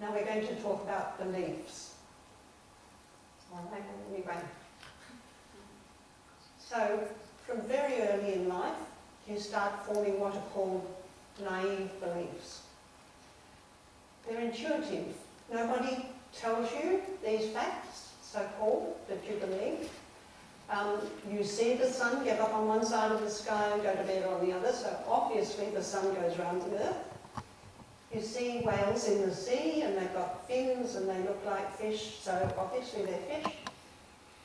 Now we're going to talk about beliefs. All right, anyway. So, from very early in life, you start forming what are called naive beliefs. They're intuitive. Nobody tells you these facts, so-called, that you believe. You see the sun get up on one side of the sky and go to bed on the other, so obviously the sun goes round the earth. You see whales in the sea and they've got fins and they look like fish, so obviously they're fish.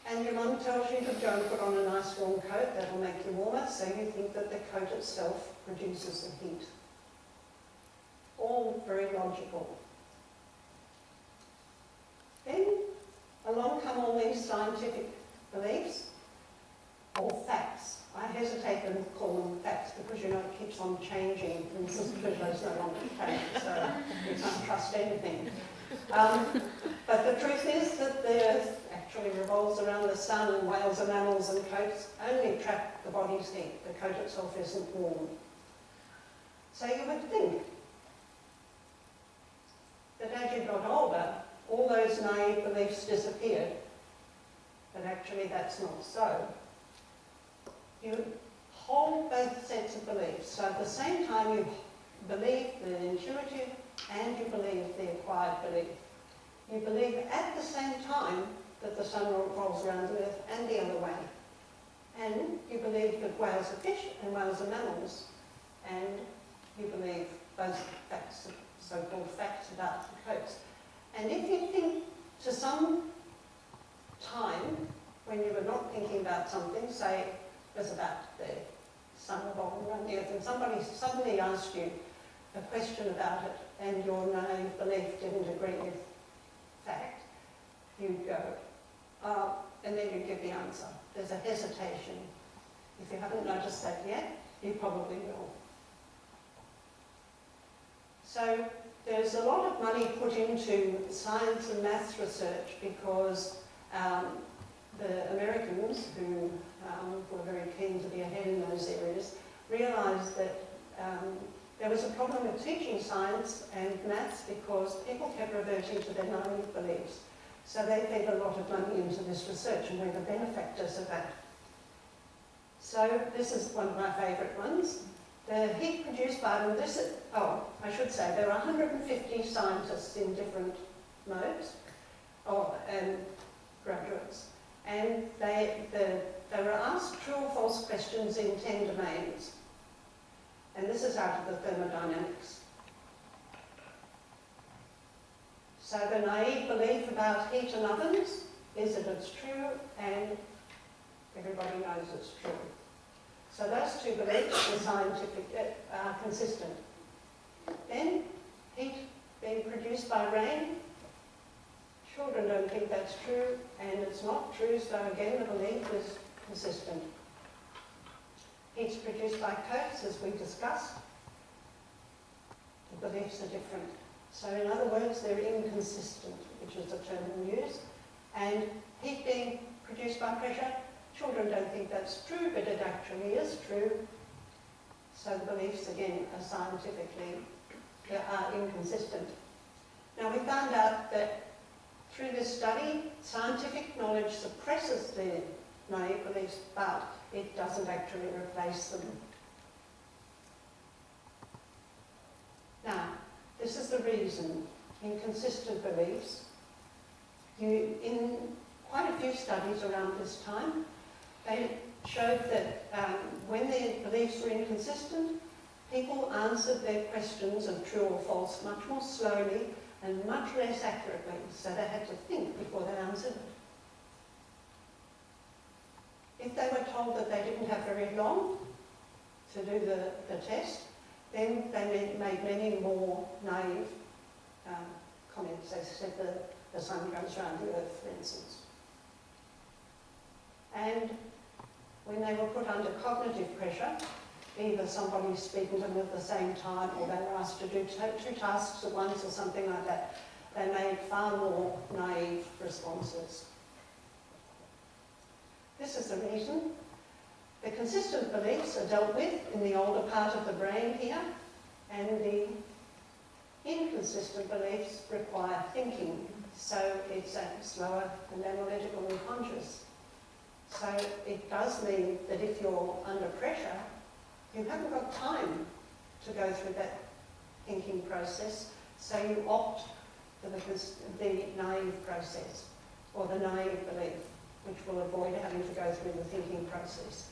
And your mum tells you to go and put on a nice warm coat, that'll make you warmer, so you think that the coat itself produces the heat. All very logical. Then along come all these scientific beliefs, or facts. I hesitate to call them facts because, you know, it keeps on changing and Pluto's no longer fact, so you can't trust anything. But the truth is that the Earth actually revolves around the sun, and whales and mammals and coats only trap the body's heat. The coat itself isn't warm. So you would think that as you got older, all those naive beliefs disappeared, but actually that's not so. You hold both sets of beliefs. So at the same time you believe the intuitive and you believe the acquired belief. You believe at the same time that the sun revolves around the Earth and the other way. And you believe that whales are fish and whales are mammals. And you believe both facts, so-called facts about the coats. And if you think to some time when you were not thinking about something, say it was about the sun revolving around the Earth, and somebody suddenly asked you a question about it and your naive belief didn't agree with fact, you'd go, and then you give the answer. There's a hesitation. If you haven't noticed that yet, you probably will. So there's a lot of money put into science and maths research because the Americans, who were very keen to be ahead in those areas, realised that there was a problem with teaching science and maths because people kept reverting to their naive beliefs. So they paid a lot of money into this research, and we're the benefactors of that. So this is one of my favourite ones. The heat produced by them, I should say, there are 150 scientists in different modes, and graduates. And they were asked true or false questions in 10 domains. And this is out of the thermodynamics. So the naive belief about heat and ovens is that it's true, and everybody knows it's true. So those two beliefs are scientific, are consistent. Then, heat being produced by rain, children don't think that's true, and it's not true, so again the belief is consistent. Heat's produced by coats, as we discussed. The beliefs are different. So in other words, they're inconsistent, which is the term we use. And heat being produced by pressure, children don't think that's true, but it actually is true. So the beliefs, again, are scientifically inconsistent. Now we found out that through this study, scientific knowledge suppresses the naive beliefs, but it doesn't actually replace them. Now, this is the reason. Inconsistent beliefs. In quite a few studies around this time, they showed that when the beliefs were inconsistent, people answered their questions of true or false much more slowly and much less accurately, so they had to think before they answered it. If they were told that they didn't have very long to do the test, then they made many more naive comments. They said the sun goes around the Earth, for instance. And when they were put under cognitive pressure, either somebody's speaking to them at the same time or they were asked to do two tasks at once or something like that, they made far more naive responses. This is the reason. The consistent beliefs are dealt with in the older part of the brain here, and the inconsistent inconsistent beliefs require thinking, so it's slower and analytical and conscious. So it does mean that if you're under pressure, you haven't got time to go through that thinking process, so you opt for the naive process, or the naive belief, which will avoid having to go through the thinking process.